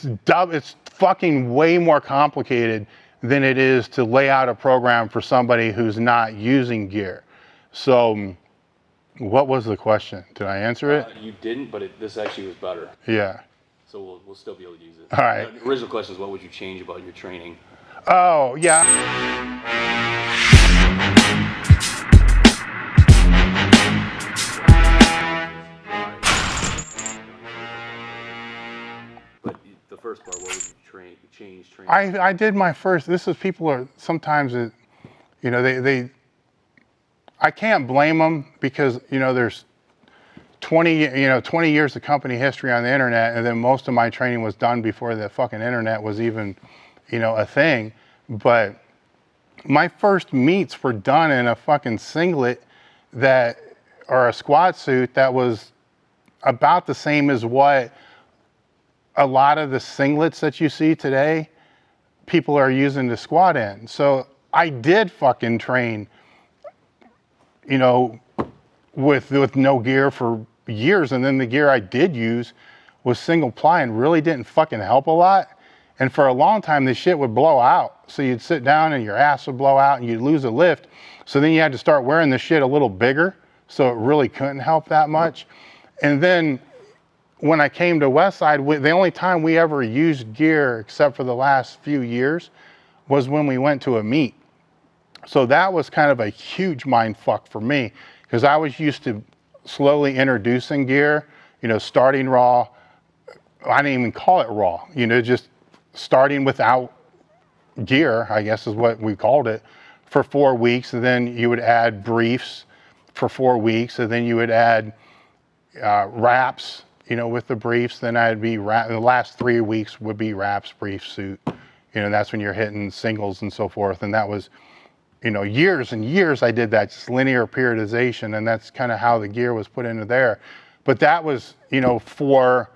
it's fucking way more complicated than it is to lay out a program for somebody who's not using gear. So what was the question? Did I answer it? You didn't, but this actually was better. Yeah. So we'll still be able to use it. All right. The original question is, what would you change about your training? Oh, yeah. But the first part, what would you change training? I did my first. This is people are sometimes, they I can't blame them because, there's 20 years of company history on the internet, and then most of my training was done before the fucking internet was even, a thing. But my first meets were done in a fucking singlet or a squat suit that was about the same as what a lot of the singlets that you see today, people are using to squat in. So I did fucking train, with no gear for years, and then the gear I did use was single ply and really didn't fucking help a lot. And for a long time, this shit would blow out. So you'd sit down and your ass would blow out and you'd lose a lift. So then you had to start wearing the shit a little bigger. So it really couldn't help that much. And then when I came to Westside, the only time we ever used gear, except for the last few years, was when we went to a meet. So that was kind of a huge mind fuck for me, because I was used to slowly introducing gear, starting raw. I didn't even call it raw, just starting without gear, I guess is what we called it, for 4 weeks. And then you would add briefs for 4 weeks. And then you would add wraps, with the briefs. Then the last 3 weeks would be wraps, brief, suit. That's when you're hitting singles and so forth. And that was, years and years I did that, just linear periodization. And that's kind of how the gear was put into there. But that was, for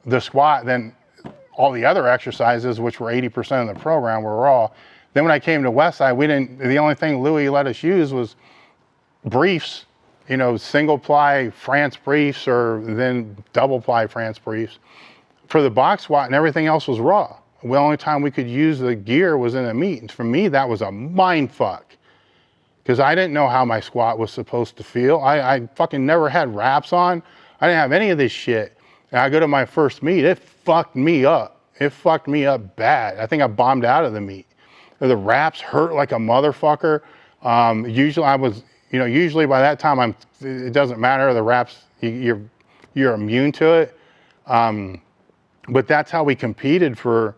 the squat. Then all the other exercises, which were 80% of the program, were raw. Then when I came to Westside, the only thing Louis let us use was briefs, single ply France briefs, or then double ply France briefs for the box squat, and everything else was raw. The only time we could use the gear was in a meet. And for me, that was a mind fuck, because I didn't know how my squat was supposed to feel. I fucking never had wraps on. I didn't have any of this shit. And I go to my first meet, it fucked me up. It fucked me up bad. I think I bombed out of the meet. The wraps hurt like a motherfucker. Usually by that time, it doesn't matter. The wraps, you're immune to it. But that's how we competed for,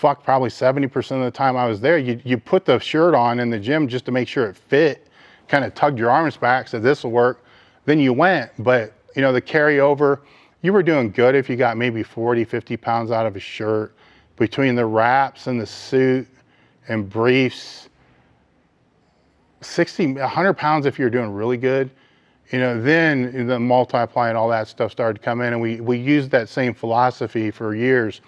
probably 70% of the time I was there. You put the shirt on in the gym just to make sure it fit, kind of tugged your arms back, said this will work. Then you went, but the carryover, you were doing good if you got maybe 40, 50 pounds out of a shirt. Between the wraps and the suit and briefs, 100 pounds if you're doing really good. Then the multi-ply and all that stuff started to come in, and we used that same philosophy for years,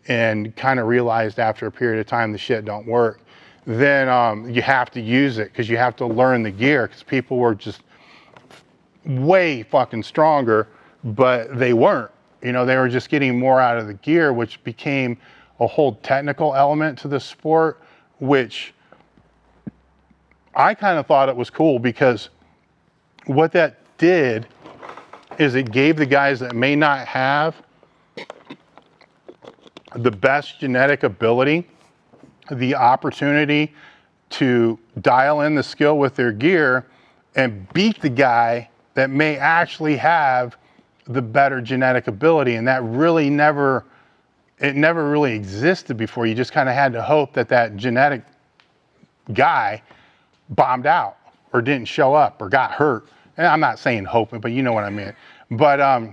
and kind of realized after a period of time the shit don't work. Then you have to use it, because you have to learn the gear, because people were just way fucking stronger, but they weren't. They were just getting more out of the gear, which became a whole technical element to the sport, which I kind of thought it was cool, because what that did is it gave the guys that may not have the best genetic ability the opportunity to dial in the skill with their gear and beat the guy that may actually have the better genetic ability. And that really never really existed before. You just kind of had to hope that genetic guy bombed out or didn't show up or got hurt. And I'm not saying hoping, but you know what I mean. But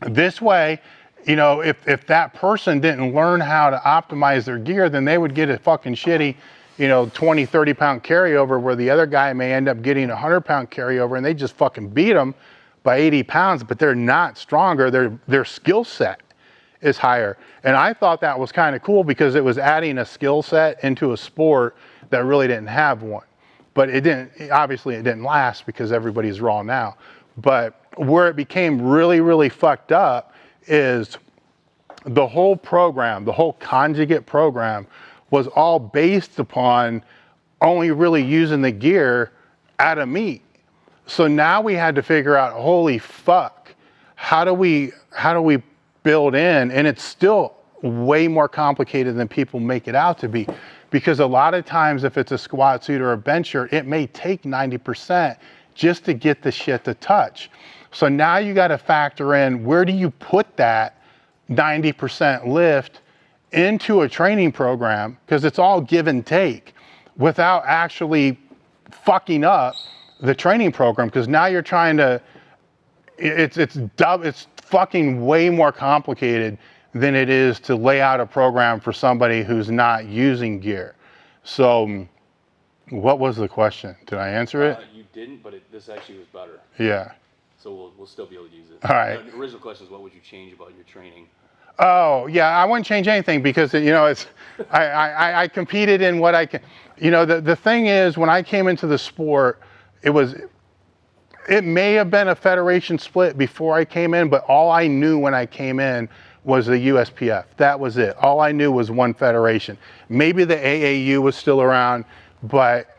this way, if that person didn't learn how to optimize their gear, then they would get a fucking shitty, 20, 30 pound carryover, where the other guy may end up getting a 100 pound carryover, and they just fucking beat them by 80 pounds, but they're not stronger. Their skill set is higher. And I thought that was kind of cool, because it was adding a skill set into a sport that really didn't have one. But obviously it didn't last, because everybody's raw now. But where it became really, really fucked up is the whole program, the whole conjugate program was all based upon only really using the gear out of meat. So now we had to figure out, holy fuck, how do we build in? And it's still way more complicated than people make it out to be, because a lot of times if it's a squat suit or a bench shirt, it may take 90% just to get the shit to touch. So now you got to factor in, where do you put that 90% lift into a training program? Because it's all give and take without actually fucking up the training program. Because now you're trying to, it's fucking way more complicated than it is to lay out a program for somebody who's not using gear. So what was the question? Did I answer it? You didn't, but this actually was better. Yeah. So we'll still be able to use it. All right. The original question is, what would you change about your training? Oh, yeah, I wouldn't change anything, because, you know, it's, I competed in what I can, you know, the thing is, when I came into the sport, it may have been a federation split before I came in, but all I knew when I came in was the USPF. That was it. All I knew was one federation. Maybe the AAU was still around, but,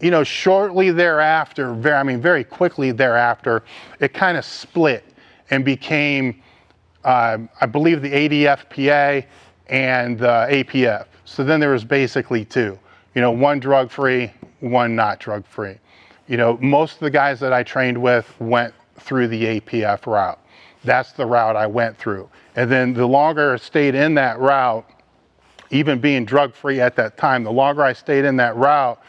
you know, shortly thereafter, very quickly thereafter, it kind of split and became, I believe, the ADFPA and the APF. So then there was basically two, you know, one drug-free, one not drug-free. You know, most of the guys that I trained with went through the APF route. That's the route I went through. And then the longer I stayed in that route, even being drug-free at that time, the longer I stayed in that route,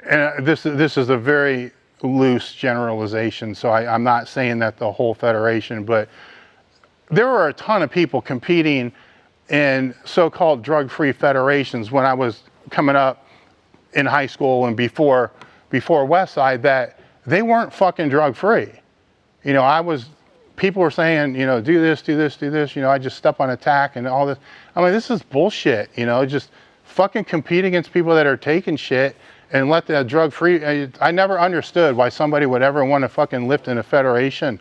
and this is a very loose generalization, so I'm not saying that the whole federation, but there were a ton of people competing in so-called drug-free federations when I was coming up in high school and before Westside, that they weren't fucking drug-free. You know, people were saying, you know, do this, you know, I just step on attack and all this. I'm like, this is bullshit, you know, just fucking compete against people that are taking shit and let the drug-free. I never understood why somebody would ever want to fucking lift in a federation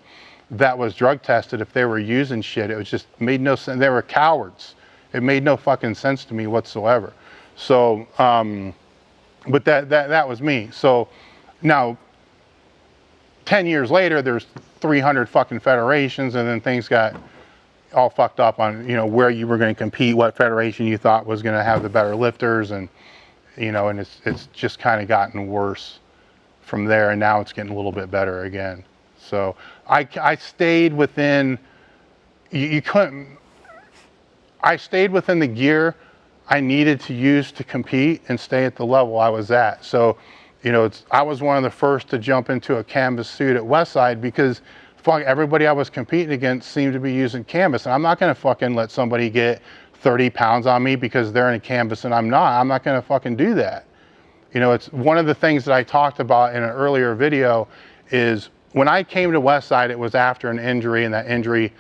that was drug tested if they were using shit. It was just made no sense. They were cowards. It made no fucking sense to me whatsoever. So, but that was me. So now, 10 years later, there's 300 fucking federations, and then things got all fucked up on, you know, where you were going to compete, what federation you thought was going to have the better lifters, and, you know, and it's just kind of gotten worse from there, and now it's getting a little bit better again. So I stayed within, I stayed within the gear I needed to use to compete and stay at the level I was at. So, you know, I was one of the first to jump into a canvas suit at Westside, because fuck, everybody I was competing against seemed to be using canvas. And I'm not going to fucking let somebody get 30 pounds on me because they're in a canvas and I'm not. I'm not going to fucking do that. You know, it's one of the things that I talked about in an earlier video is when I came to Westside, it was after an injury, and that injury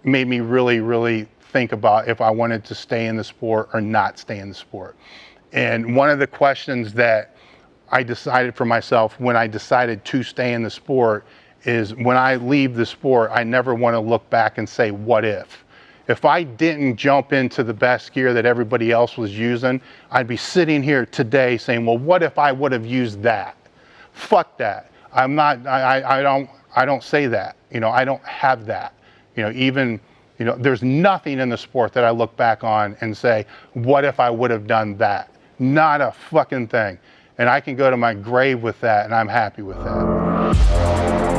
made me really, really think about if I wanted to stay in the sport or not stay in the sport. And one of the questions that I decided for myself when I decided to stay in the sport is, when I leave the sport, I never want to look back and say, what if? If I didn't jump into the best gear that everybody else was using, I'd be sitting here today saying, well, what if I would have used that? Fuck that. I'm not, I don't say that. You know, I don't have that. You know, even, you know, there's nothing in the sport that I look back on and say, what if I would have done that? Not a fucking thing. And I can go to my grave with that, and I'm happy with that.